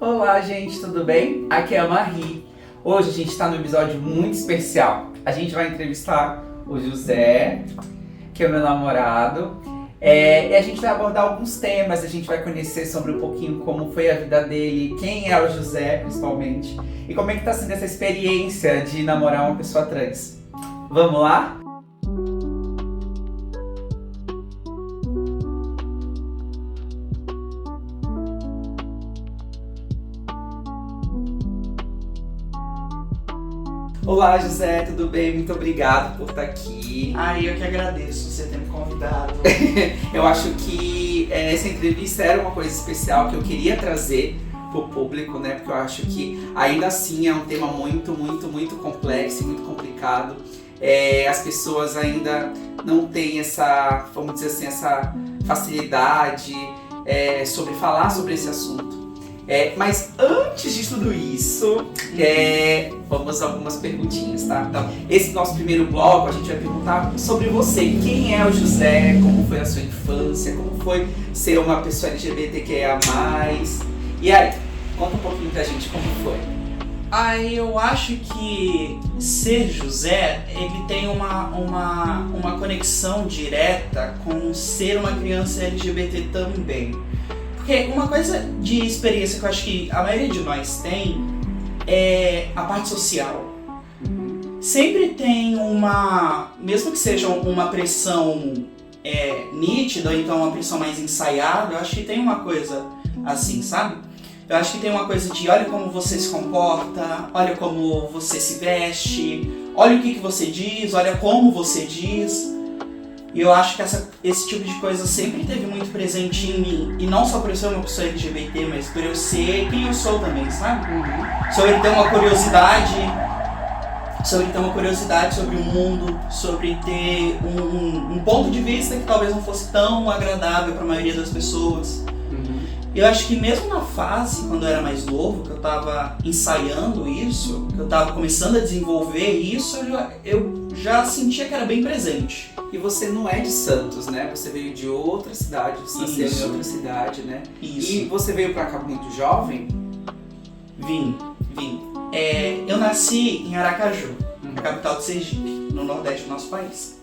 Olá, gente, tudo bem? Aqui é a Marie. Hoje a gente está num episódio muito especial. A gente vai entrevistar o José, que é o meu namorado, e a gente vai abordar alguns temas. A gente vai conhecer sobre um pouquinho como foi a vida dele, quem é o José, principalmente, e como é que está sendo essa experiência de namorar uma pessoa trans. Vamos lá? Olá, José, tudo bem? Muito obrigado por estar aqui. Eu que agradeço você ter me convidado. Eu acho que essa entrevista era uma coisa especial que eu queria trazer para o público, né? Porque eu acho que ainda assim é um tema muito complexo e muito complicado. As pessoas ainda não têm essa, vamos dizer assim, essa facilidade sobre falar sobre esse assunto. Mas antes de tudo isso, vamos a algumas perguntinhas, tá? Então, esse nosso primeiro bloco, a gente vai perguntar sobre você. Quem é o José? Como foi a sua infância? Como foi ser uma pessoa LGBTQIA+. E aí, conta um pouquinho pra gente como foi. Eu acho que ser José, ele tem uma conexão direta com ser uma criança LGBT também. Porque uma coisa de experiência que eu acho que a maioria de nós tem é a parte social. Sempre tem mesmo que seja uma pressão nítida, ou então uma pressão mais ensaiada, eu acho que tem uma coisa assim, sabe? Eu acho que tem uma coisa de olha como você se comporta, olha como você se veste, olha o que você diz, olha como você diz. E eu acho que esse tipo de coisa sempre teve muito presente em mim. E não só por eu ser uma pessoa LGBT, mas por eu ser quem eu sou também, sabe? Sobre ter uma curiosidade sobre o mundo, sobre ter um ponto de vista que talvez não fosse tão agradável para a maioria das pessoas. Eu acho que mesmo na fase, quando eu era mais novo, que eu tava ensaiando isso, que eu tava começando a desenvolver isso, eu já sentia que era bem presente. E você não é de Santos, né? Você veio de outra cidade, você nasceu em outra cidade, né? Isso. E você veio pra cá muito jovem? Vim. Eu nasci em Aracaju, na capital de Sergipe, no nordeste do nosso país.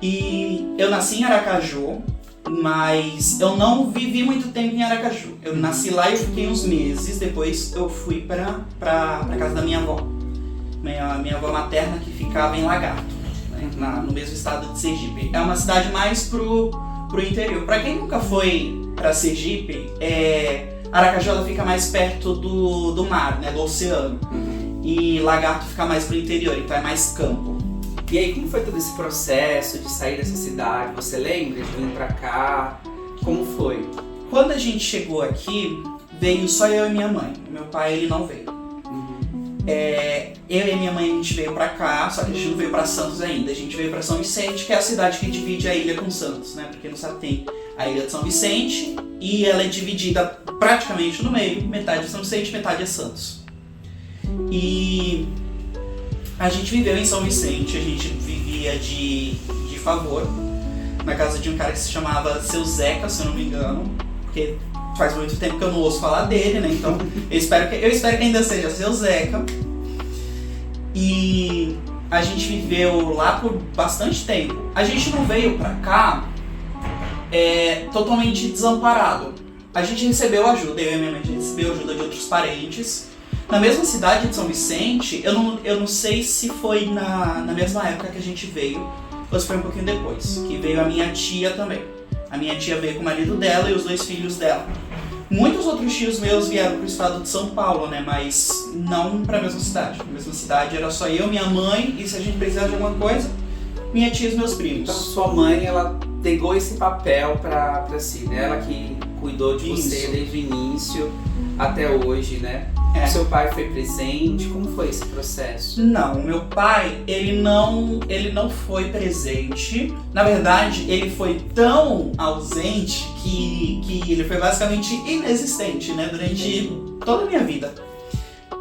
E eu nasci em Aracaju, mas eu não vivi muito tempo em Aracaju. Eu nasci lá e eu fiquei uns meses, depois eu fui pra casa da minha avó. Minha avó materna que ficava em Lagarto, né, no mesmo estado de Sergipe. É uma cidade mais pro interior. Pra quem nunca foi pra Sergipe, Aracaju ela fica mais perto do mar, né, do oceano. E Lagarto fica mais pro interior, então é mais campo. E aí, como foi todo esse processo de sair dessa cidade? Você lembra de vir pra cá? Como foi? Quando a gente chegou aqui, veio só eu e minha mãe. Meu pai, ele não veio. Eu e minha mãe, a gente veio pra cá, só que a gente não veio pra Santos ainda. A gente veio pra São Vicente, que é a cidade que divide a ilha com Santos, né? Porque não sabe, tem a ilha de São Vicente e ela é dividida praticamente no meio. Metade é São Vicente, metade é Santos. E a gente viveu em São Vicente, a gente vivia de favor, na casa de um cara que se chamava Seu Zeca, se eu não me engano, porque faz muito tempo que eu não ouço falar dele, né? Então eu espero que ainda seja Seu Zeca. E a gente viveu lá por bastante tempo. A gente não veio pra cá totalmente desamparado. A gente recebeu ajuda, eu e minha mãe, a gente recebeu ajuda de outros parentes. Na mesma cidade de São Vicente, eu não sei se foi na mesma época que a gente veio, ou se foi um pouquinho depois, que veio a minha tia também. A minha tia veio com o marido dela e os 2 filhos dela. Muitos outros tios meus vieram pro estado de São Paulo, né, mas não pra mesma cidade. Na mesma cidade era só eu, minha mãe, e se a gente precisar de alguma coisa, minha tia e os meus primos. Então sua mãe, ela pegou esse papel pra si, né? Ela que cuidou de você desde o início até hoje, né? Seu pai foi presente? Como foi esse processo? Não, meu pai, ele não foi presente. Na verdade, ele foi tão ausente que ele foi basicamente inexistente, né, durante toda a minha vida.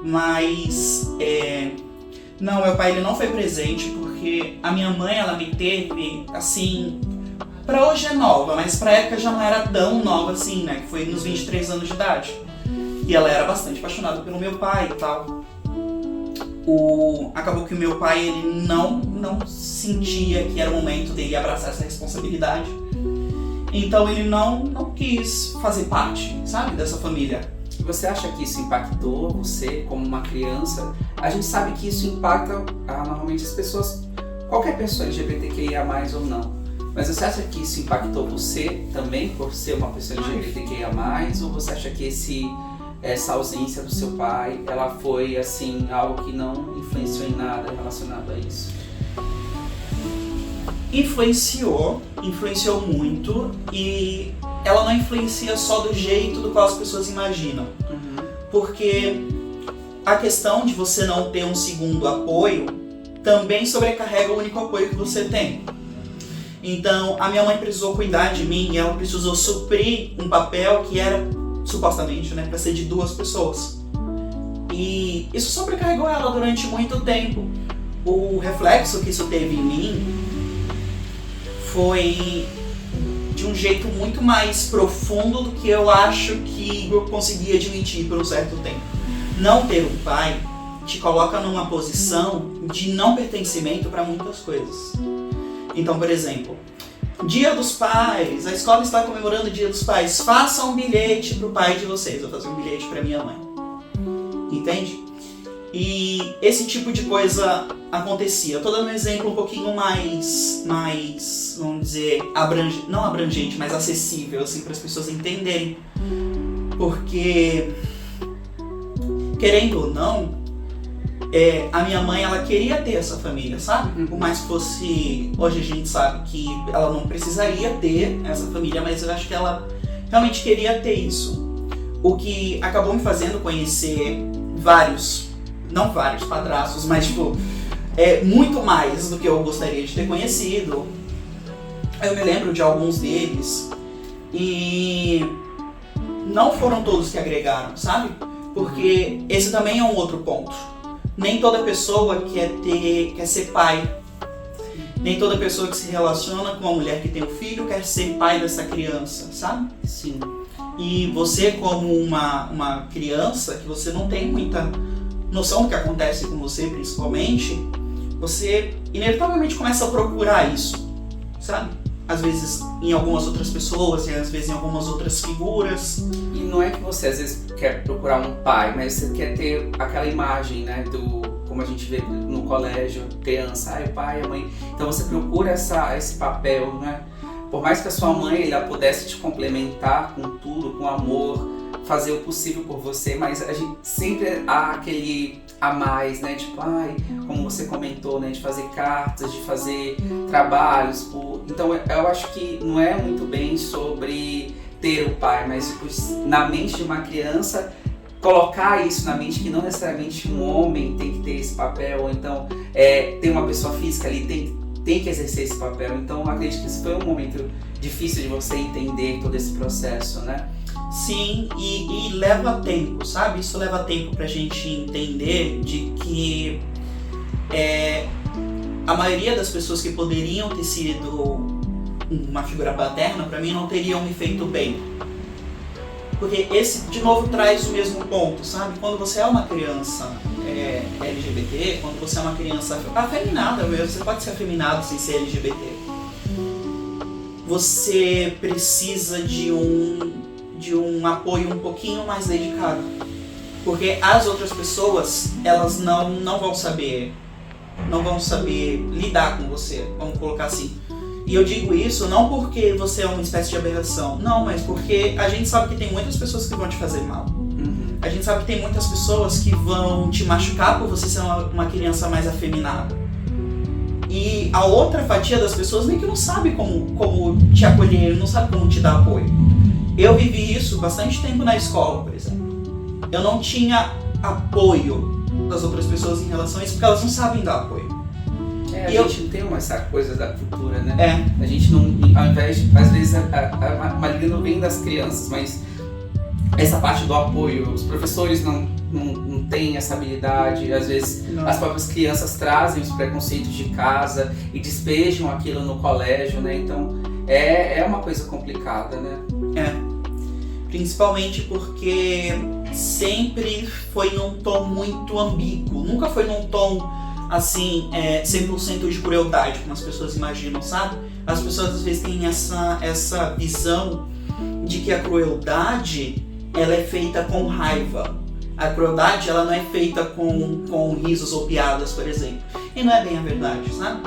Mas, não, meu pai ele não foi presente porque a minha mãe, ela me teve, assim, pra hoje é nova, mas pra época já não era tão nova assim, né, que foi nos 23 anos de idade. E ela era bastante apaixonada pelo meu pai e tal. Acabou que o meu pai, ele não sentia que era o momento dele abraçar essa responsabilidade. Então ele não quis fazer parte, sabe, dessa família. Você acha que isso impactou você como uma criança? A gente sabe que isso impacta normalmente as pessoas, qualquer pessoa LGBTQIA+, ou não. Mas você acha que isso impactou você também, por ser uma pessoa LGBTQIA+, ou você acha que essa ausência do seu pai, ela foi assim, algo que não influenciou em nada relacionado a isso? Influenciou muito, e ela não influencia só do jeito do qual as pessoas imaginam. Porque a questão de você não ter um segundo apoio também sobrecarrega o único apoio que você tem. Então, a minha mãe precisou cuidar de mim e ela precisou suprir um papel que era, supostamente, né, para ser de 2 pessoas. E isso sobrecarregou ela durante muito tempo. O reflexo que isso teve em mim foi de um jeito muito mais profundo do que eu acho que eu consegui admitir por um certo tempo. Não ter um pai te coloca numa posição de não pertencimento para muitas coisas. Então, por exemplo, Dia dos Pais, a escola está comemorando o Dia dos Pais, faça um bilhete pro pai de vocês, eu vou fazer um bilhete pra minha mãe. Entende? E esse tipo de coisa acontecia. Eu tô dando um exemplo um pouquinho mais vamos dizer, não abrangente, mas acessível, assim, para as pessoas entenderem. Porque, querendo ou não, a minha mãe, ela queria ter essa família, sabe? Por mais que fosse... Hoje a gente sabe que ela não precisaria ter essa família, mas eu acho que ela realmente queria ter isso. O que acabou me fazendo conhecer não vários padrastos, mas tipo, muito mais do que eu gostaria de ter conhecido. Eu me lembro de alguns deles e não foram todos que agregaram, sabe? Porque esse também é um outro ponto. Nem toda pessoa quer ser pai. Nem toda pessoa que se relaciona com uma mulher que tem um filho quer ser pai dessa criança, sabe? Sim. E você, como uma criança, que você não tem muita noção do que acontece com você, principalmente, você inevitavelmente começa a procurar isso, sabe? Às vezes em algumas outras pessoas, e às vezes em algumas outras figuras. E não é que você às vezes quer procurar um pai, mas você quer ter aquela imagem, né, como a gente vê no colégio, criança, o pai, a mãe. Então você procura esse papel, né? Por mais que a sua mãe ela pudesse te complementar com tudo, com amor, fazer o possível por você, mas a gente sempre há aquele a mais, né? Tipo, como você comentou, né? De fazer cartas, de fazer trabalhos. Então eu acho que não é muito bem sobre ter o pai, mas tipo, na mente de uma criança, colocar isso na mente que não necessariamente um homem tem que ter esse papel, ou então tem uma pessoa física ali, tem que exercer esse papel. Então eu acredito que isso foi um momento difícil de você entender todo esse processo, né? Sim, e leva tempo, sabe? Isso leva tempo pra gente entender de que a maioria das pessoas que poderiam ter sido uma figura paterna, pra mim, não teriam me feito bem. Porque esse, de novo, traz o mesmo ponto, sabe? Quando você é uma criança LGBT, quando você é uma criança afeminada mesmo, você pode ser afeminado sem ser LGBT. Você precisa de um apoio um pouquinho mais dedicado. Porque as outras pessoas, elas não vão saber lidar com você, vamos colocar assim. E eu digo isso não porque você é uma espécie de aberração, não, mas porque a gente sabe que tem muitas pessoas que vão te fazer mal. A gente sabe que tem muitas pessoas que vão te machucar por você ser uma criança mais afeminada. E a outra fatia das pessoas nem que não sabe como te acolher, não sabe como te dar apoio. Eu vivi isso bastante tempo na escola, por exemplo. Eu não tinha apoio das outras pessoas em relação a isso, porque elas não sabem dar apoio. A gente não tem essa coisa da cultura, né? A gente não, ao invés de, às vezes, a maioria não vem das crianças, mas essa parte do apoio, os professores não têm essa habilidade, às vezes as próprias crianças trazem os preconceitos de casa e despejam aquilo no colégio, né? Então é uma coisa complicada, né? Principalmente porque sempre foi num tom muito ambíguo. Nunca foi num tom, assim, 100% de crueldade, como as pessoas imaginam, sabe? As pessoas às vezes têm essa visão de que a crueldade, ela é feita com raiva. A crueldade, ela não é feita com risos ou piadas, por exemplo. E não é bem a verdade, sabe?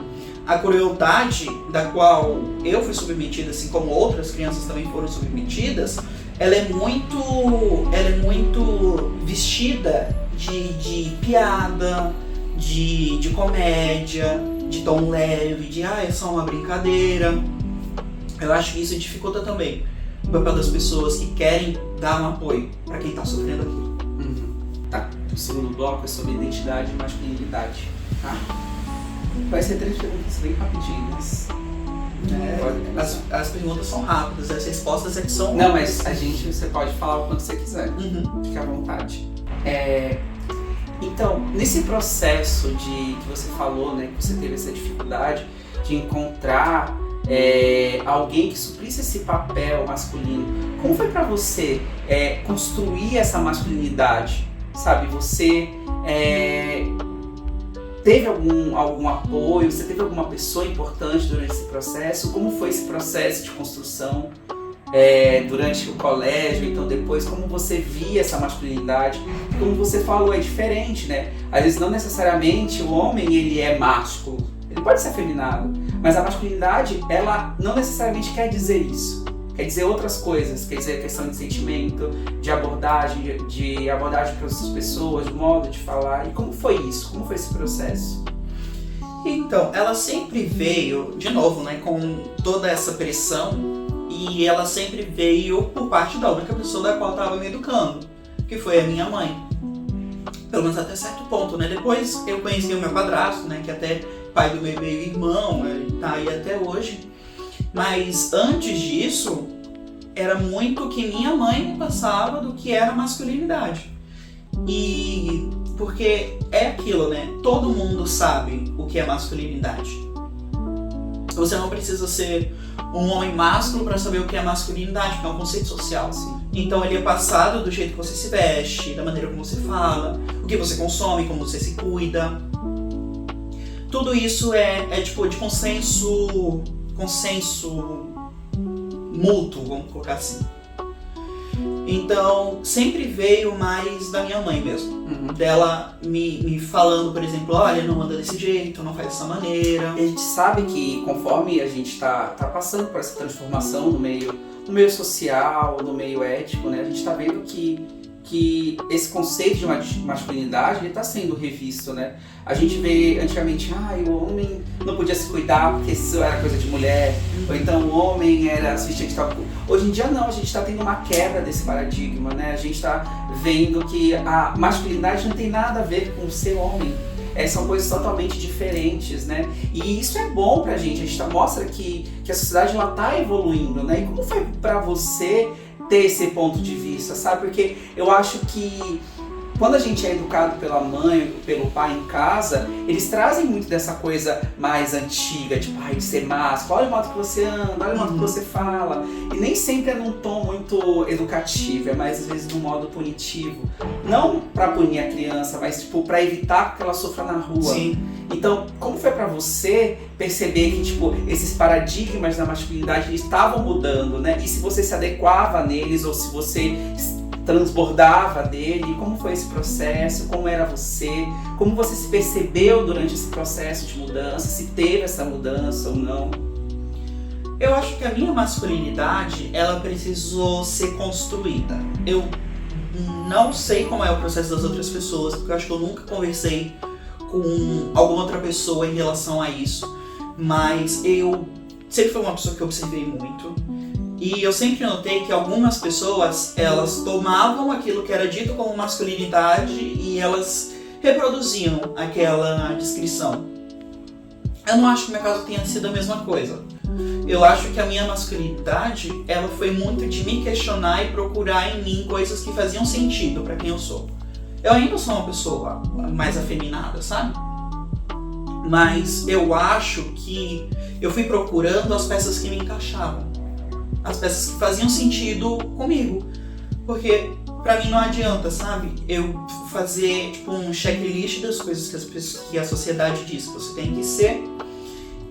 A crueldade da qual eu fui submetida, assim como outras crianças também foram submetidas, ela é muito vestida de piada, de comédia, de tom leve, de é só uma brincadeira. Eu acho que isso dificulta também o papel das pessoas que querem dar um apoio para quem está sofrendo aquilo. Tá, o segundo bloco é sobre identidade e masculinidade. Tá? Vai ser 3 perguntas bem rapidinhas. As perguntas são rápidas, as respostas que são... Não, mas você pode falar o quanto você quiser. Fique à vontade. Então, nesse processo que você falou, né, que você teve essa dificuldade de encontrar alguém que suprisse esse papel masculino, como foi pra você construir essa masculinidade? Sabe, você teve algum apoio? Você teve alguma pessoa importante durante esse processo? Como foi esse processo de construção durante o colégio? Então depois, como você via essa masculinidade? Como você falou, é diferente, né? Às vezes não necessariamente o homem ele é másculo, ele pode ser afeminado, mas a masculinidade, ela não necessariamente quer dizer isso. Quer dizer outras coisas, quer dizer questão de sentimento, de abordagem para as pessoas, de modo de falar. E como foi isso? Como foi esse processo? Então, ela sempre veio, de novo, né, com toda essa pressão, e ela sempre veio por parte da única pessoa da qual eu estava me educando, que foi a minha mãe. Pelo menos até certo ponto, né? Depois eu conheci o meu padrasto, né, que até pai do meu meio-irmão, ele tá aí até hoje. Mas antes disso, era muito o que minha mãe me passava do que era masculinidade. E porque é aquilo, né? Todo mundo sabe o que é masculinidade. Você não precisa ser um homem másculo para saber o que é masculinidade, porque é um conceito social. Sim. Então ele é passado do jeito que você se veste, da maneira como você fala, o que você consome, como você se cuida. Tudo isso é tipo de consenso mútuo, vamos colocar assim. Então, sempre veio mais da minha mãe mesmo. Dela me falando, por exemplo, olha, não anda desse jeito, não faz dessa maneira. E a gente sabe que conforme a gente tá passando por essa transformação no meio social, no meio ético, né, a gente tá vendo que esse conceito de masculinidade ele está sendo revisto, né? A gente vê antigamente, o homem não podia se cuidar porque isso era coisa de mulher, ou então o homem era assistente de tal. Hoje em dia não, a gente está tendo uma quebra desse paradigma, né? A gente está vendo que a masculinidade não tem nada a ver com ser homem. São coisas totalmente diferentes, né? E isso é bom pra gente, a gente mostra que a sociedade ela tá evoluindo, né? E como foi pra você ter esse ponto de vista, sabe? Porque eu acho que quando a gente é educado pela mãe, pelo pai em casa, eles trazem muito dessa coisa mais antiga, tipo, de ser másculo, olha o modo que você anda, olha o modo que você fala. E nem sempre é num tom muito educativo, é mais às vezes num modo punitivo. Não pra punir a criança, mas tipo, pra evitar que ela sofra na rua. Sim. Então, como foi pra você perceber que, tipo, esses paradigmas da masculinidade eles estavam mudando, né? E se você se adequava neles ou se você transbordava dele, como foi esse processo, como era você, como você se percebeu durante esse processo de mudança, se teve essa mudança ou não? Eu acho que a minha masculinidade, ela precisou ser construída. Eu não sei como é o processo das outras pessoas, porque eu acho que eu nunca conversei com alguma outra pessoa em relação a isso, mas eu sempre fui uma pessoa que eu observei muito. E eu sempre notei que algumas pessoas, elas tomavam aquilo que era dito como masculinidade e elas reproduziam aquela descrição. Eu não acho que no meu caso tenha sido a mesma coisa. Eu acho que a minha masculinidade, ela foi muito de me questionar e procurar em mim coisas que faziam sentido para quem eu sou. Eu ainda sou uma pessoa mais afeminada, sabe? Mas eu acho que eu fui procurando as peças que me encaixavam. As peças que faziam sentido comigo. Porque pra mim não adianta, sabe? Eu fazer tipo um checklist das coisas que a sociedade diz que você tem que ser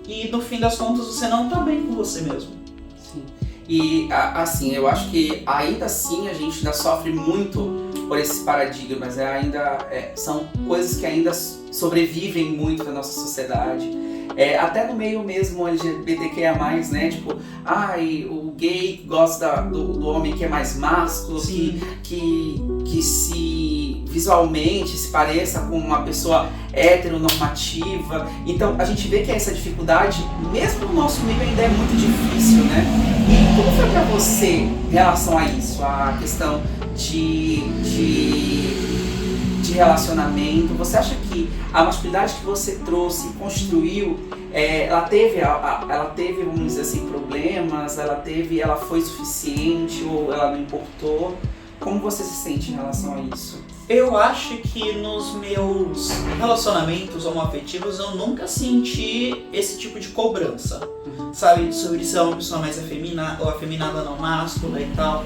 e no fim das contas você não tá bem com você mesmo. Sim. E assim, eu acho que ainda assim a gente ainda sofre muito por esses paradigmas, são coisas que ainda sobrevivem muito na nossa sociedade. Até no meio mesmo LGBTQIA+, né? Tipo, o gay gosta do homem que é mais másculo, que se visualmente se pareça com uma pessoa heteronormativa. Então a gente vê que essa dificuldade, mesmo no nosso meio, ainda é muito difícil, né? E como foi pra você em relação a isso? A questão de relacionamento, você acha que a masculinidade que você trouxe e construiu, ela teve, vamos dizer assim, problemas, ela foi suficiente ou ela não importou? Como você se sente em relação a isso? Eu acho que nos meus relacionamentos homoafetivos eu nunca senti esse tipo de cobrança, sabe? Sobre ser uma pessoa mais afeminada ou afeminada não máscula e tal.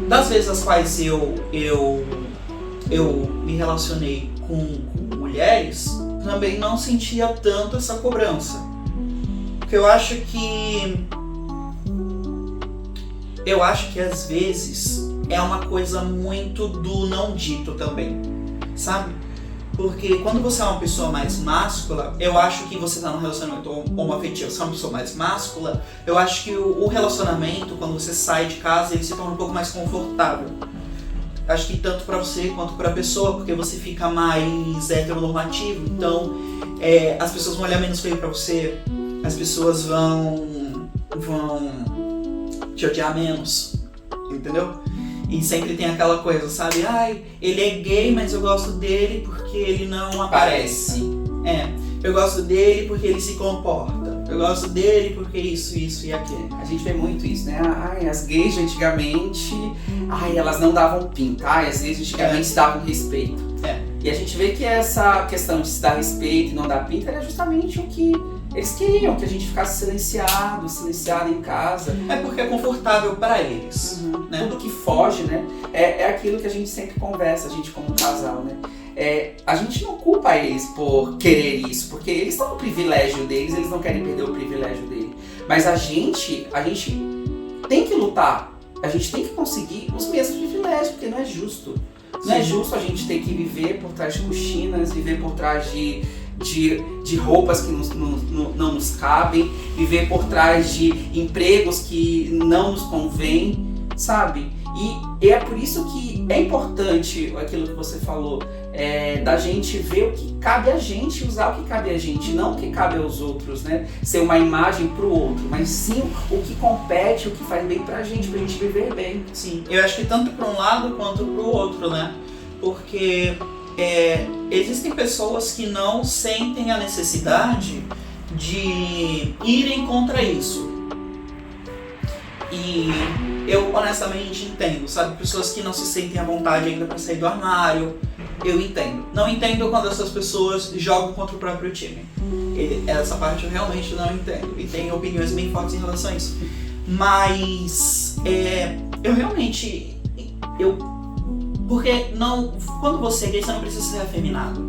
Das vezes as quais eu me relacionei com mulheres, também não sentia tanto essa cobrança. Porque eu acho que às vezes é uma coisa muito do não dito também, sabe? Porque quando você é uma pessoa mais máscula, eu acho que você está num relacionamento homoafetivo, você é uma pessoa mais máscula, eu acho que o relacionamento, quando você sai de casa, ele se torna um pouco mais confortável. Acho que tanto pra você quanto pra pessoa, porque você fica mais heteronormativo, então as pessoas vão olhar menos feio pra você, as pessoas vão te odiar menos, entendeu? E sempre tem aquela coisa, sabe? Ele é gay, mas eu gosto dele porque ele não aparece. Eu gosto dele porque ele se comporta. Eu gosto dele porque isso e aquilo. A gente vê muito isso, né? As gays de antigamente, elas não davam pinta. As gays de antigamente se davam respeito. E a gente vê que essa questão de se dar respeito e não dar pinta era justamente o que eles queriam, que a gente ficasse silenciado em casa. Porque é confortável para eles. Né? Tudo que foge, né? É aquilo que a gente sempre conversa, a gente como casal, né? A gente não culpa eles por querer isso, porque eles estão no privilégio deles, eles não querem perder o privilégio dele. Mas a gente tem que lutar, a gente tem que conseguir os mesmos privilégios, porque não é justo. Não é justo a gente ter que viver por trás de cortinas, viver por trás de roupas que não nos cabem, viver por trás de empregos que não nos convêm, sabe? E é por isso que é importante aquilo que você falou, da gente ver o que cabe a gente, usar o que cabe a gente, não o que cabe aos outros, né? Ser uma imagem pro outro, mas sim o que compete, o que faz bem pra gente viver bem. Sim, eu acho que tanto para um lado quanto pro outro, né? Porque existem pessoas que não sentem a necessidade de irem contra isso. E eu honestamente entendo, sabe? Pessoas que não se sentem à vontade ainda para sair do armário, eu entendo. Não entendo quando essas pessoas jogam contra o próprio time. Essa parte eu realmente não entendo. E tenho opiniões bem fortes em relação a isso. Mas eu realmente... Porque quando você é gay, você não precisa ser afeminado.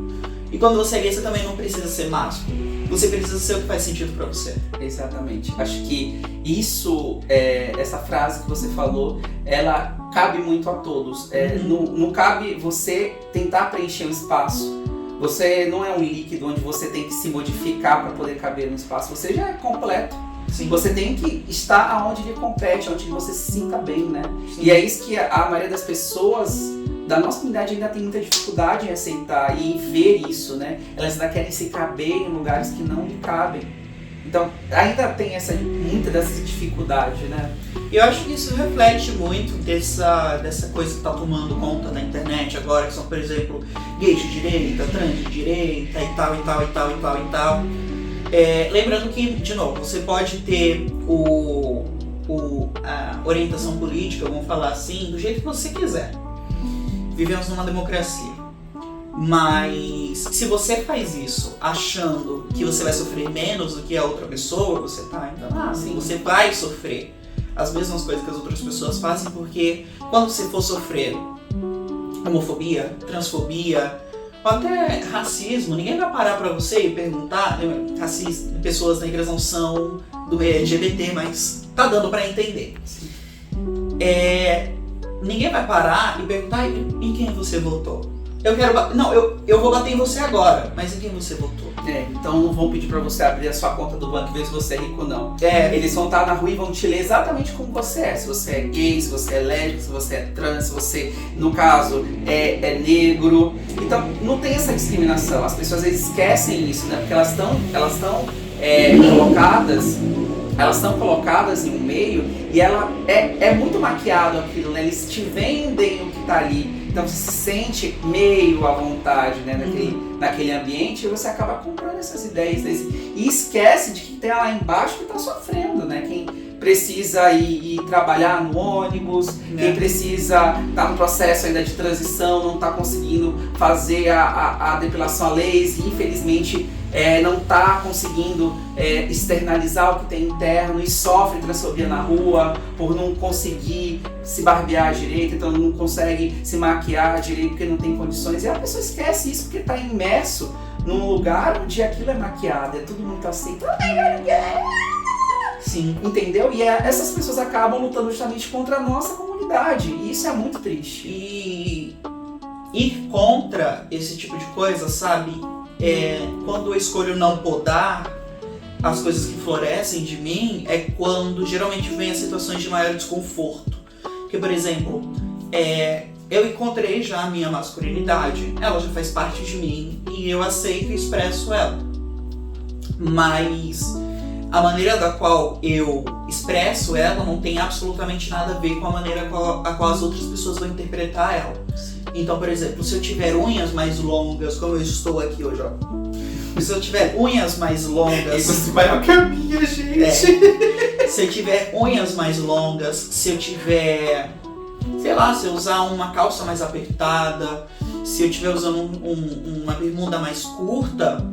E quando você é gay, você também não precisa ser másculo. Você precisa ser o que faz sentido pra você. Exatamente. Acho que isso, essa frase que você falou, ela cabe muito a todos. Não cabe você tentar preencher um espaço. Você não é um líquido onde você tem que se modificar para poder caber no espaço. Você já é completo. Sim. Você tem que estar aonde lhe compete, onde você se sinta bem, né? Sim. E é isso que a maioria das pessoas da nossa comunidade ainda tem muita dificuldade em aceitar e em ver isso, né? Elas ainda querem se caber em lugares que não lhe cabem. Então, ainda tem muita dessa dificuldade, né? E eu acho que isso reflete muito dessa coisa que está tomando conta na internet agora, que são, por exemplo, gays de direita, trans de direita e tal. Lembrando que, de novo, você pode ter a orientação política, vamos falar assim, do jeito que você quiser. Vivemos numa democracia. Mas se você faz isso achando que você vai sofrer menos do que a outra pessoa, você tá enganado. Você vai sofrer. as mesmas coisas que as outras pessoas fazem, porque quando você for sofrer homofobia, transfobia, ou até racismo, ninguém vai parar pra você e perguntar, pessoas negras não são do LGBT, mas tá dando pra entender. Ninguém vai parar e perguntar em quem você votou. Eu vou bater em você agora, mas em quem você votou? Então não vão pedir pra você abrir a sua conta do banco e ver se você é rico ou não. Eles vão estar na rua e vão te ler exatamente como você é. Se você é gay, se você é lésbico, se você é trans, se você, no caso, é negro. Então não tem essa discriminação. As pessoas às vezes esquecem isso, né? Porque elas estão colocadas em um meio e ela é muito maquiado aquilo, né? Eles te vendem o que tá ali. Então você se sente meio à vontade, né, naquele ambiente, e você acaba comprando essas ideias e esquece de quem tem lá embaixo que está sofrendo, né? Quem precisa ir trabalhar no ônibus, quem precisa estar no processo ainda de transição, não está conseguindo fazer a depilação a laser, infelizmente não está conseguindo externalizar o que tem interno e sofre transfobia na rua por não conseguir se barbear direito, então não consegue se maquiar direito porque não tem condições, e a pessoa esquece isso porque está imerso num lugar onde aquilo é maquiado, é tudo muito aceito. Sim, entendeu? E essas pessoas acabam lutando justamente contra a nossa comunidade, e isso é muito triste. E ir contra esse tipo de coisa, sabe? Quando eu escolho não podar as coisas que florescem de mim, é quando geralmente vem as situações de maior desconforto. Porque, por exemplo, eu encontrei já a minha masculinidade, ela já faz parte de mim e eu aceito e expresso ela. Mas a maneira da qual eu expresso ela não tem absolutamente nada a ver com a maneira a qual as outras pessoas vão interpretar ela. Então, por exemplo, se eu tiver unhas mais longas, como eu estou aqui hoje, ó. Se eu tiver unhas mais longas... Isso é maior que a minha, gente! Se eu tiver unhas mais longas, se eu tiver... Sei lá, se eu usar uma calça mais apertada, se eu estiver usando uma bermuda mais curta,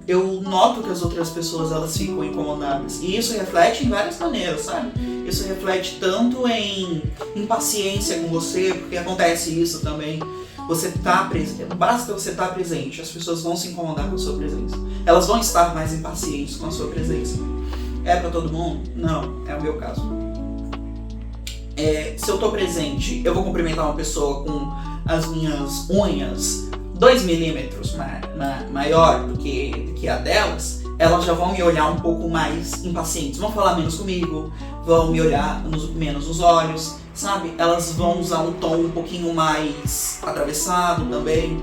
eu noto que as outras pessoas, elas ficam incomodadas. E isso reflete em várias maneiras, sabe? Isso reflete tanto em impaciência com você, porque acontece isso também. Você tá presente, basta você estar presente, as pessoas vão se incomodar com a sua presença. Elas vão estar mais impacientes com a sua presença. É pra todo mundo? Não, é o meu caso. Se eu tô presente, eu vou cumprimentar uma pessoa com as minhas unhas 2 milímetros maior do que a delas, elas já vão me olhar um pouco mais impacientes, vão falar menos comigo, vão me olhar menos nos olhos, sabe? Elas vão usar um tom um pouquinho mais atravessado também.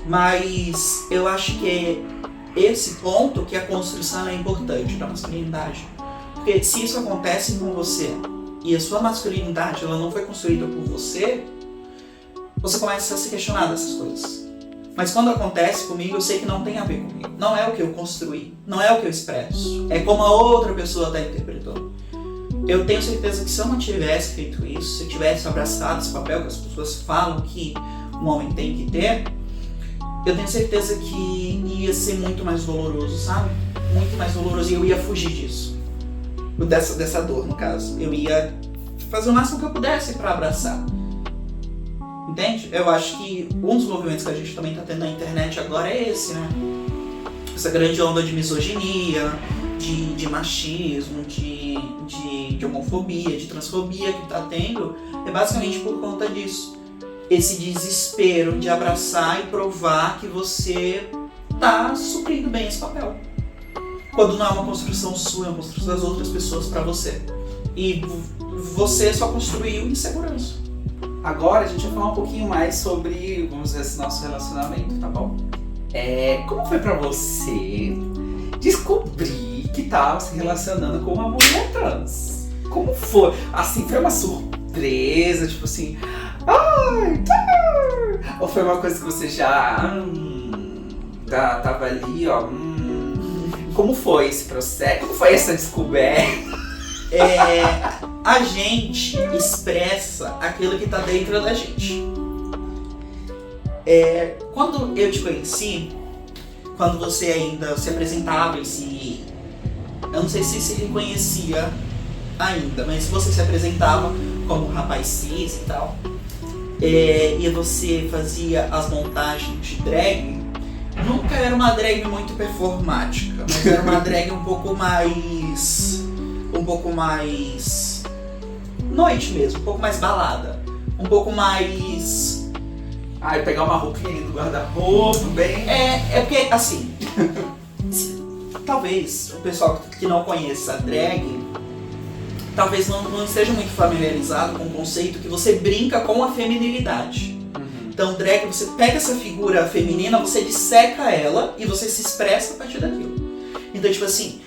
Mas eu acho que é esse ponto que a construção é importante da masculinidade. Porque se isso acontece com você e a sua masculinidade ela não foi construída por você, você começa a se questionar dessas coisas. Mas quando acontece comigo, eu sei que não tem a ver comigo. Não é o que eu construí, não é o que eu expresso. É como a outra pessoa está interpretando. Eu tenho certeza que se eu não tivesse feito isso, se eu tivesse abraçado esse papel que as pessoas falam que um homem tem que ter, eu tenho certeza que ia ser muito mais doloroso, sabe? Muito mais doloroso, e eu ia fugir disso. Dessa dor, no caso. Eu ia fazer o máximo que eu pudesse para abraçar. Entende? Eu acho que um dos movimentos que a gente também tá tendo na internet agora é esse, né? Essa grande onda de misoginia, de machismo, de homofobia, de transfobia que tá tendo, é basicamente por conta disso. Esse desespero de abraçar e provar que você tá suprindo bem esse papel. Quando não é uma construção sua, é uma construção das outras pessoas pra você. E você só construiu insegurança. Agora a gente vai falar um pouquinho mais sobre, vamos dizer, esse nosso relacionamento, tá bom? Como foi pra você descobrir que tava se relacionando com uma mulher trans? Como foi? Assim, foi uma surpresa, tipo assim... Ai, tá! Ou foi uma coisa que você já... tava ali, ó... Como foi esse processo? Como foi essa descoberta? A gente expressa aquilo que tá dentro da gente. Quando eu te conheci, quando você ainda se apresentava e eu não sei se reconhecia ainda, mas você se apresentava como um rapaz cis e tal, e você fazia as montagens de drag, nunca era uma drag muito performática, mas era uma drag um pouco mais noite mesmo, um pouco mais balada, um pouco mais... pegar uma roupinha do guarda-roupa, bem... É porque, assim, talvez o pessoal que não conheça a drag, talvez não esteja muito familiarizado com o conceito que você brinca com a feminilidade. Então, drag, você pega essa figura feminina, você disseca ela e você se expressa a partir daquilo. Então, tipo assim,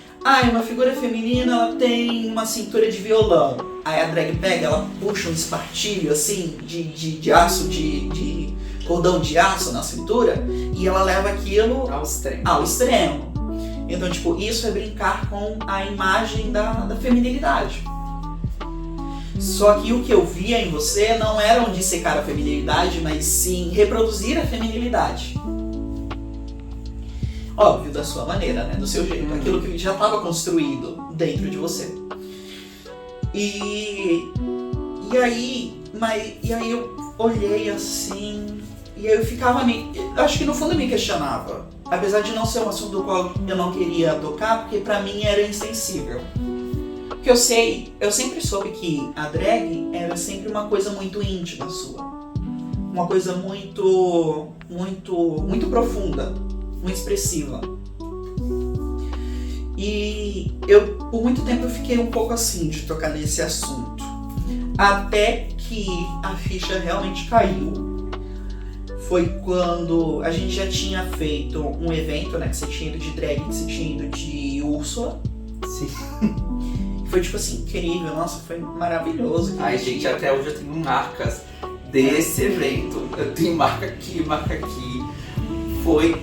uma figura feminina, ela tem uma cintura de violão. Aí a drag pega, ela puxa um espartilho, assim, de aço, de cordão de aço na cintura, e ela leva aquilo ao extremo. Então, tipo, isso é brincar com a imagem da feminilidade. Só que o que eu via em você não era um dissecar a feminilidade, mas sim reproduzir a feminilidade. Óbvio, da sua maneira, né? Do seu jeito. Aquilo que já estava construído dentro de você. E aí eu olhei assim, e aí eu ficava acho que no fundo eu me questionava. Apesar de não ser um assunto do qual eu não queria tocar, porque pra mim era insensível. Porque eu sempre soube que a drag era sempre uma coisa muito íntima sua. Uma coisa muito, muito, muito profunda, muito expressiva. E por muito tempo eu fiquei um pouco assim de tocar nesse assunto. Até que a ficha realmente caiu. Foi quando a gente já tinha feito um evento, né? Que você tinha ido de drag, que você tinha ido de Úrsula. Sim. Foi tipo assim, incrível, nossa, foi maravilhoso. Ai, gente, até hoje eu tenho marcas desse evento. Eu tenho marca aqui. Foi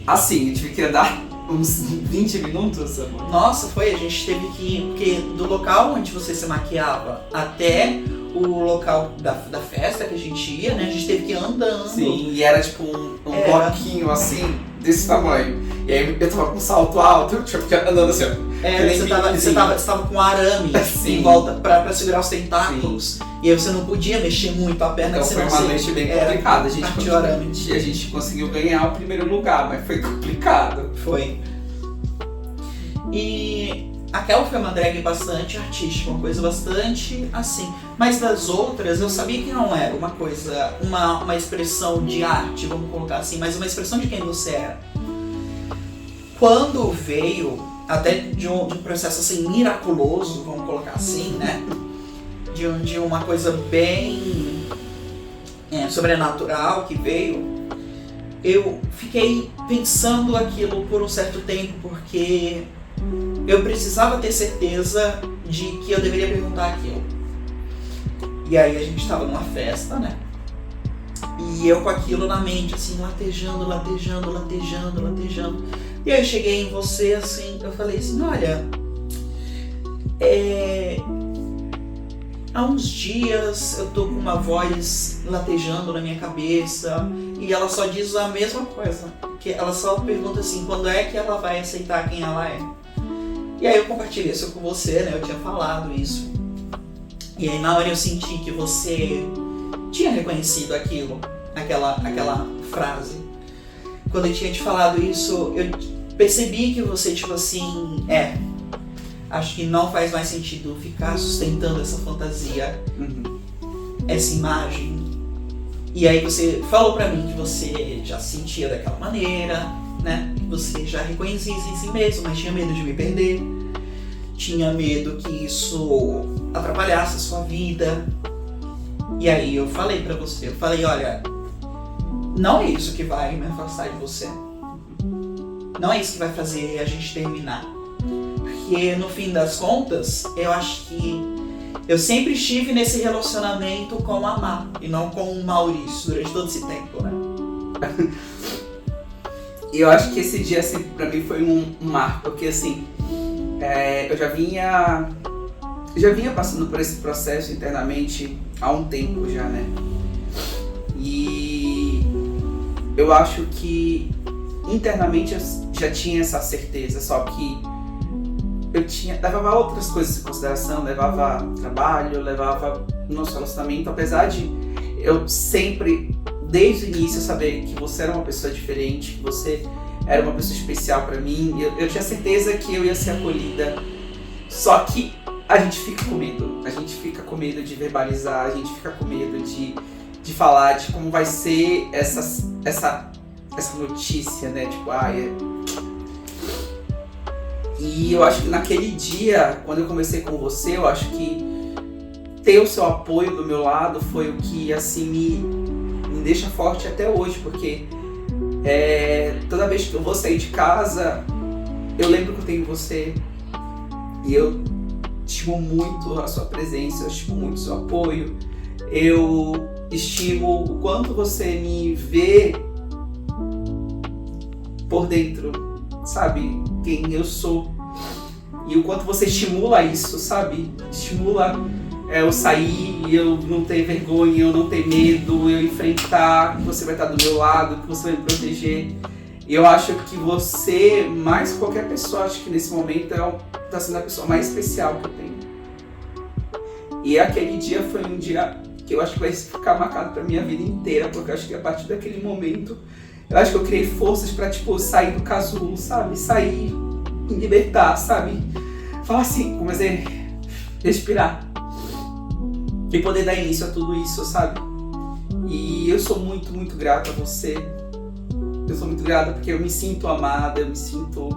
assim, eu tive que andar uns 20 minutos, amor. Nossa, a gente teve que ir, porque do local onde você se maquiava até o local da festa que a gente ia, né, a gente teve que ir andando. Sim, e era tipo um bloquinho assim, desse tamanho. E aí eu tava com um salto alto, eu tinha que ir andando assim, ó. Você tava com arame em volta pra segurar os tentáculos. Sim. E aí você não podia mexer muito a perna. Então foi uma noite bem complicada. A gente conseguiu ganhar o primeiro lugar, mas foi complicado. Foi. E aquela foi uma drag bastante artística, uma coisa bastante assim. Mas das outras eu sabia que não era uma coisa, uma expressão de arte, vamos colocar assim, mas uma expressão de quem você era. Quando veio... até de um processo assim miraculoso, vamos colocar assim, né? De uma coisa bem sobrenatural que veio, eu fiquei pensando aquilo por um certo tempo, porque eu precisava ter certeza de que eu deveria perguntar aquilo. E aí a gente estava numa festa, né? E eu com aquilo na mente, assim, latejando. E aí eu cheguei em você, assim, eu falei assim, olha, há uns dias eu tô com uma voz latejando na minha cabeça e ela só diz a mesma coisa, que ela só pergunta assim, quando é que ela vai aceitar quem ela é? E aí eu compartilhei isso com você, né, eu tinha falado isso. E aí na hora eu senti que você tinha reconhecido aquilo, aquela frase. Quando eu tinha te falado isso, eu percebi que você, tipo assim, acho que não faz mais sentido ficar sustentando essa fantasia, essa imagem. E aí você falou pra mim que você já se sentia daquela maneira, né? Que você já reconhecia isso em si mesmo, mas tinha medo de me perder. Tinha medo que isso atrapalhasse a sua vida. E aí eu falei pra você, olha, não é isso que vai me afastar de você. Não é isso que vai fazer a gente terminar. Porque no fim das contas, eu acho que eu sempre estive nesse relacionamento com a Má e não com o Maurício durante todo esse tempo, né? E eu acho que esse dia, assim, pra mim foi um marco, porque assim, eu já vinha passando por esse processo internamente há um tempo já, né? E eu acho que internamente eu já tinha essa certeza, só que levava outras coisas em consideração, levava trabalho, levava nosso relacionamento, apesar de eu sempre, desde o início, saber que você era uma pessoa diferente, que você era uma pessoa especial pra mim, eu tinha certeza que eu ia ser acolhida, só que a gente fica com medo de verbalizar, a gente fica com medo de falar de como vai ser essa notícia, né, tipo, E eu acho que naquele dia, quando eu conversei com você, eu acho que ter o seu apoio do meu lado foi o que, assim, me deixa forte até hoje, porque toda vez que eu vou sair de casa, eu lembro que eu tenho você e eu estimo muito a sua presença, eu estimo muito o seu apoio, eu estimo o quanto você me vê por dentro, sabe, quem eu sou, e o quanto você estimula isso, sabe, estimula eu sair, eu não ter vergonha, eu não ter medo, eu enfrentar, que você vai estar do meu lado, que você vai me proteger. E eu acho que você, mais que qualquer pessoa, acho que nesse momento está sendo a pessoa mais especial que eu tenho. E aquele dia foi um dia que eu acho que vai ficar marcado pra minha vida inteira, porque eu acho que a partir daquele momento, eu acho que eu criei forças pra, tipo, sair do casulo, sabe? Sair, me libertar, sabe? Falar assim, comecei a respirar. E poder dar início a tudo isso, sabe? E eu sou muito, muito grato a você. Eu sou muito grata porque eu me sinto amada, eu me sinto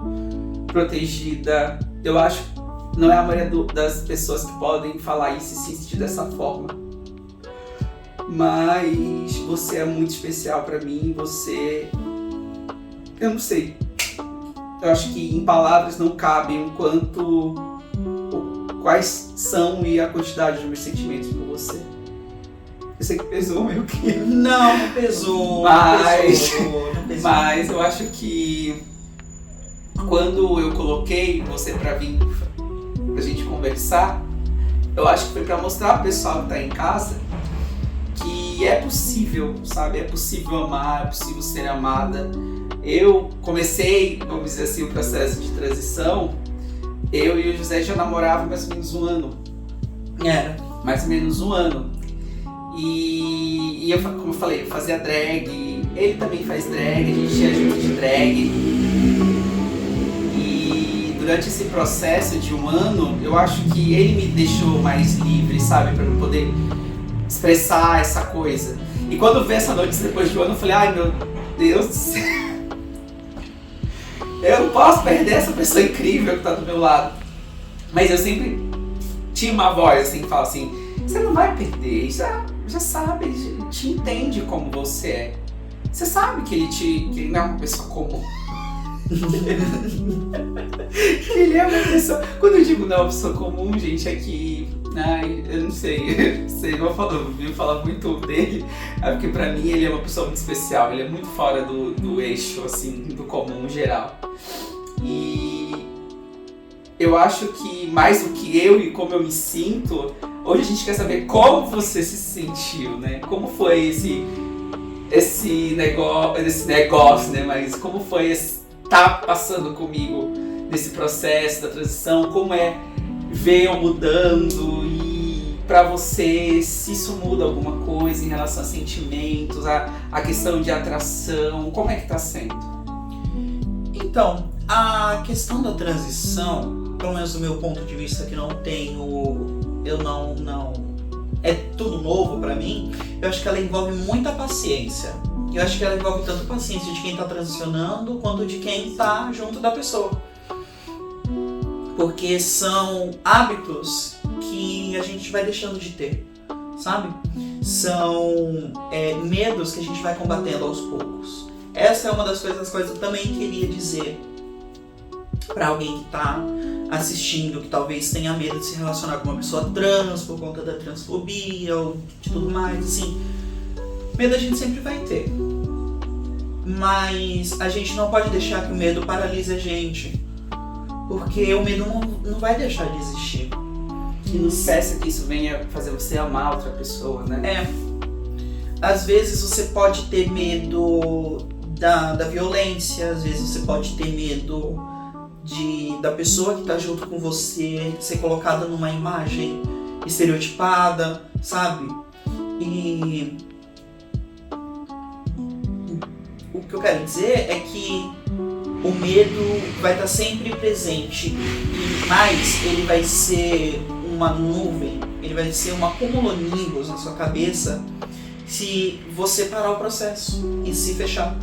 protegida. Eu acho que não é a maioria das pessoas que podem falar isso e se sentir dessa forma. Mas você é muito especial pra mim, você... Eu não sei. Eu acho que em palavras não cabem o quanto... Quais são e a quantidade dos meus sentimentos por você. Eu sei que pesou, meu querido. Não pesou. Mas eu acho que quando eu coloquei você pra vir pra gente conversar, eu acho que foi pra mostrar pro pessoal que tá em casa que é possível, sabe? É possível amar, é possível ser amada. Eu comecei, vamos dizer assim, o processo de transição. Eu e o José já namoravam mais ou menos um ano. Era. Mais ou menos um ano. E eu, como eu falei, eu fazia drag, ele também faz drag, a gente ia junto de drag. E durante esse processo de um ano, eu acho que ele me deixou mais livre, sabe? Pra eu poder expressar essa coisa. E quando veio essa notícia depois de um ano, eu falei, ai meu Deus do céu. Eu não posso perder essa pessoa incrível que tá do meu lado. Mas eu sempre tinha uma voz assim que fala assim, você não vai perder, já sabe, ele te entende como você é. Você sabe que ele não é uma pessoa comum. Ele é uma pessoa... Quando eu digo não é uma pessoa comum, gente, é que... Ai, eu não sei. Eu vi falar muito dele, porque pra mim ele é uma pessoa muito especial. Ele é muito fora do eixo, assim, do comum geral. E eu acho que mais do que eu e como eu me sinto, hoje a gente quer saber como você se sentiu, né? Como foi esse negócio, né? Mas como foi estar passando comigo nesse processo da transição, como é ver eu mudando e pra você, se isso muda alguma coisa em relação a sentimentos, a questão de atração, como é que tá sendo? Então, a questão da transição, pelo menos do meu ponto de vista, que não tenho, eu não é tudo novo pra mim, eu acho que ela envolve muita paciência. Eu acho que ela envolve tanto paciência de quem tá transicionando, quanto de quem tá junto da pessoa. Porque são hábitos que a gente vai deixando de ter, sabe? São medos que a gente vai combatendo aos poucos. Essa é uma das coisas que eu também queria dizer para alguém que tá assistindo, que talvez tenha medo de se relacionar com uma pessoa trans por conta da transfobia ou de tudo mais, assim. Medo a gente sempre vai ter. Mas a gente não pode deixar que o medo paralise a gente. Porque o medo não vai deixar de existir. Que não peça que isso venha fazer você amar outra pessoa, né? Às vezes você pode ter medo da violência, às vezes você pode ter medo da pessoa que tá junto com você ser colocada numa imagem estereotipada, sabe? E o que eu quero dizer é que o medo vai estar sempre presente, mas ele vai ser uma nuvem, ele vai ser um acumulonimbus na sua cabeça se você parar o processo e se fechar.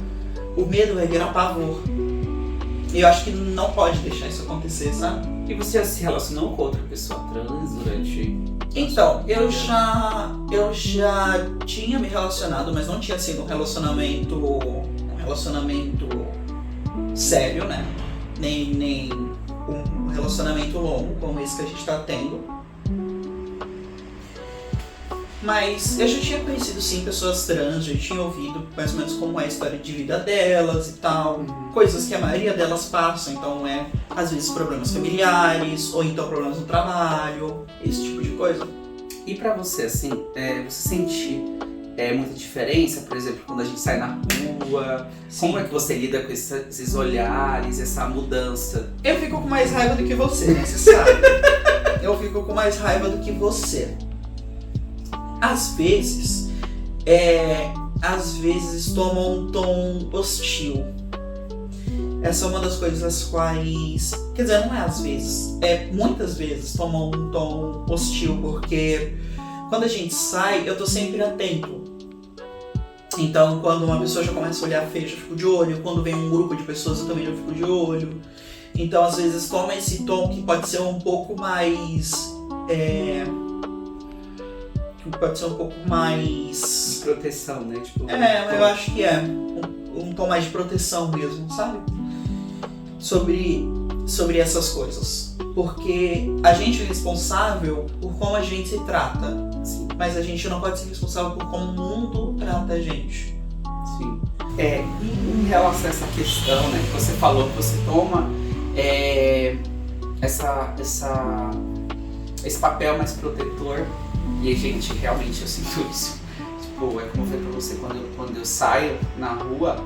O medo vai virar pavor. E eu acho que não pode deixar isso acontecer, sabe? E você já se relacionou com outra pessoa trans durante... Então, eu já tinha me relacionado, mas não tinha sido um relacionamento sério, né? Nem um relacionamento longo como esse que a gente tá tendo. Mas eu já tinha conhecido sim pessoas trans, já tinha ouvido mais ou menos como é a história de vida delas e tal, coisas que a maioria delas passam, então às vezes problemas familiares, ou então problemas no trabalho, esse tipo de coisa. E pra você, assim, você sente muita diferença, por exemplo, quando a gente sai na rua? Sim. Como é que você lida com esses olhares, essa mudança? Eu fico com mais raiva do que você, né? Você sabe? Eu fico com mais raiva do que você. Às vezes toma um tom hostil. Essa é uma das coisas as quais... Quer dizer, não é às vezes. Muitas vezes toma um tom hostil, porque quando a gente sai, eu tô sempre atento. Então, quando uma pessoa já começa a olhar feio, eu já fico de olho. Quando vem um grupo de pessoas, eu também já fico de olho. Então, às vezes, toma esse tom que pode ser um pouco mais... pode ser um pouco mais... De proteção, né? Tipo, eu acho que um tom mais de proteção mesmo, sabe? Sobre essas coisas. Porque a gente é responsável por como a gente se trata. Sim. Mas a gente não pode ser responsável por como o mundo trata a gente. Sim. E em relação a essa questão, né? Que você falou que você toma esse papel mais protetor. E, gente, realmente eu sinto isso. Tipo, é como eu falei pra você, quando eu saio na rua,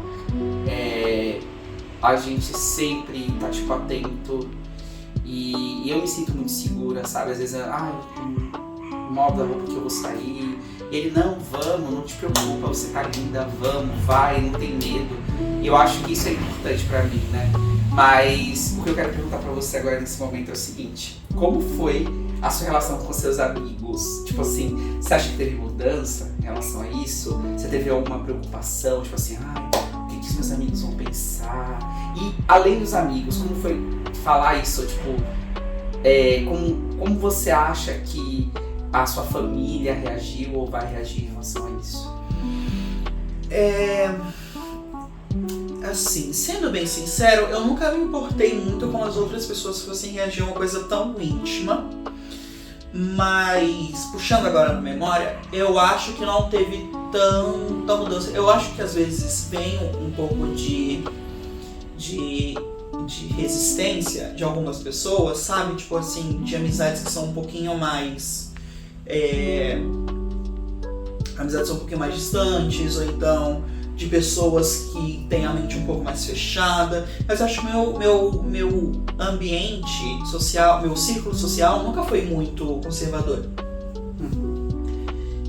a gente sempre tá, tipo, atento. E eu me sinto muito segura, sabe? Às vezes, molda a roupa que eu vou sair. E ele, não, vamos, não te preocupa, você tá linda, vamos, vai, não tem medo. E eu acho que isso é importante pra mim, né? Mas o que eu quero perguntar pra você agora nesse momento é o seguinte: como foi a sua relação com seus amigos? Tipo assim, você acha que teve mudança em relação a isso? Você teve alguma preocupação? Tipo assim, o que os meus amigos vão pensar? E além dos amigos, como foi falar isso? Tipo, como você acha que a sua família reagiu ou vai reagir em relação a isso? Assim, sendo bem sincero, eu nunca me importei muito com as outras pessoas fossem reagir a uma coisa tão íntima. Mas, puxando agora na memória, eu acho que não teve tanta mudança. Eu acho que às vezes vem um pouco de resistência de algumas pessoas, sabe? Tipo assim, de amizades que são um pouquinho mais... amizades são um pouquinho mais distantes, ou então de pessoas que têm a mente um pouco mais fechada. Mas acho que meu ambiente social, meu círculo social nunca foi muito conservador.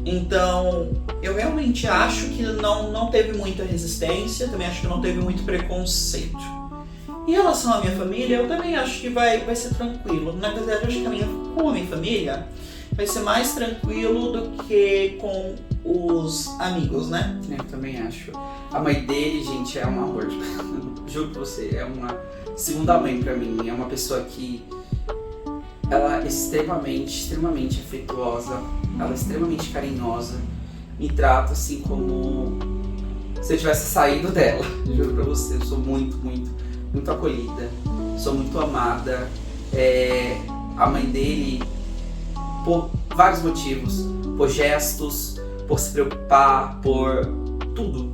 Então, eu realmente acho que não teve muita resistência, também acho que não teve muito preconceito. Em relação à minha família, eu também acho que vai ser tranquilo. Na verdade, eu acho que com a minha família vai ser mais tranquilo do que com os amigos, né? Eu também acho. A mãe dele, gente, é um amor. Juro pra você, é uma segunda mãe pra mim. É uma pessoa que ela é extremamente afetuosa, ela é extremamente carinhosa, me trata assim como se eu tivesse saído dela. Juro pra você, eu sou muito acolhida, sou muito amada. A mãe dele, por vários motivos, por gestos, por se preocupar, por tudo.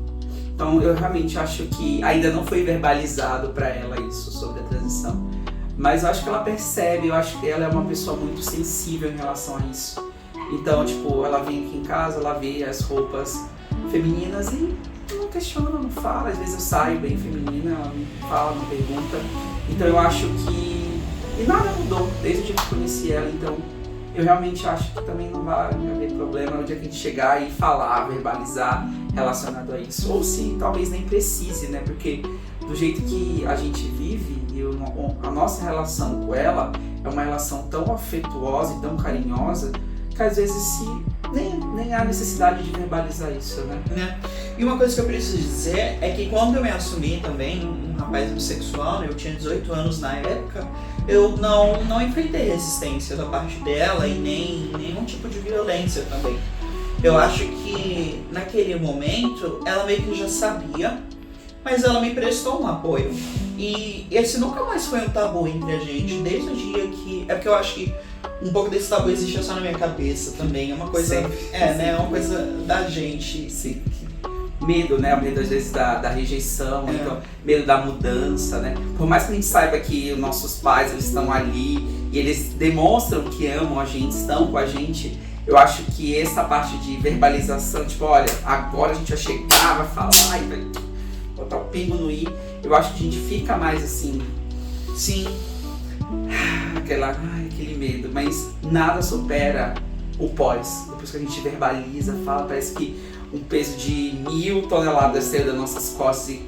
Então eu realmente acho que ainda não foi verbalizado pra ela isso sobre a transição. Mas eu acho que ela percebe, eu acho que ela é uma pessoa muito sensível em relação a isso. Então, tipo, ela vem aqui em casa, ela vê as roupas femininas e não questiona, não fala. Às vezes eu saio bem feminina, ela não fala, não pergunta. Então eu acho que... E nada mudou desde o dia que eu conheci ela, então eu realmente acho que também não vai haver problema no dia que a gente chegar e falar, verbalizar relacionado a isso. Ou se talvez nem precise, né? Porque do jeito que a gente vive, a nossa relação com ela é uma relação tão afetuosa e tão carinhosa que às vezes nem há necessidade de verbalizar isso, né? E uma coisa que eu preciso dizer é que quando eu me assumi também um rapaz bissexual, né, eu tinha 18 anos na época, eu não enfrentei resistência da parte dela e nem nenhum tipo de violência também. Eu acho que naquele momento ela meio que já sabia, mas ela me prestou um apoio. E esse nunca mais foi um tabu entre a gente, desde o dia que... É porque eu acho que um pouco desse tabu existe só na minha cabeça também, é uma coisa... Sempre. Né, é uma coisa da gente. Sim. Medo, né? O medo às vezes da rejeição, então, medo da mudança, né? Por mais que a gente saiba que os nossos pais, eles estão ali e eles demonstram que amam a gente, estão com a gente, eu acho que essa parte de verbalização, tipo, olha, agora a gente vai chegar, vai falar e vai botar o pingo no i, eu acho que a gente fica mais assim, Sim. aquele medo, mas nada supera o pós. Depois que a gente verbaliza, fala, parece que um peso de 1000 toneladas saiu das nossas costas e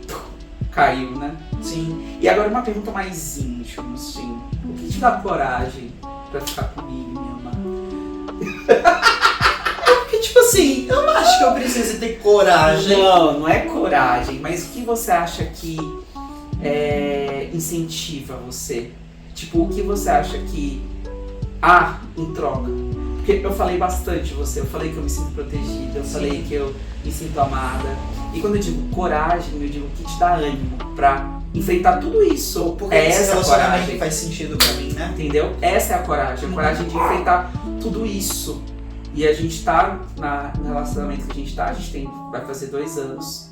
caiu, né? Sim. E agora uma pergunta mais íntima, assim. O que te dá coragem pra ficar comigo, minha amada? Porque, tipo assim, eu não acho que eu precise ter coragem. Não é coragem, mas o que você acha que incentiva você? Tipo, o que você acha que há em troca? Porque eu falei bastante de você, eu falei que eu me sinto protegida, eu falei que eu me sinto amada. E quando eu digo coragem, eu digo que te dá ânimo pra enfrentar tudo isso. Porque é esse essa relacionamento coragem, faz sentido pra mim, né? entendeu? Essa é a coragem de enfrentar tudo isso. E a gente tá no relacionamento que a gente tá, vai fazer 2 anos.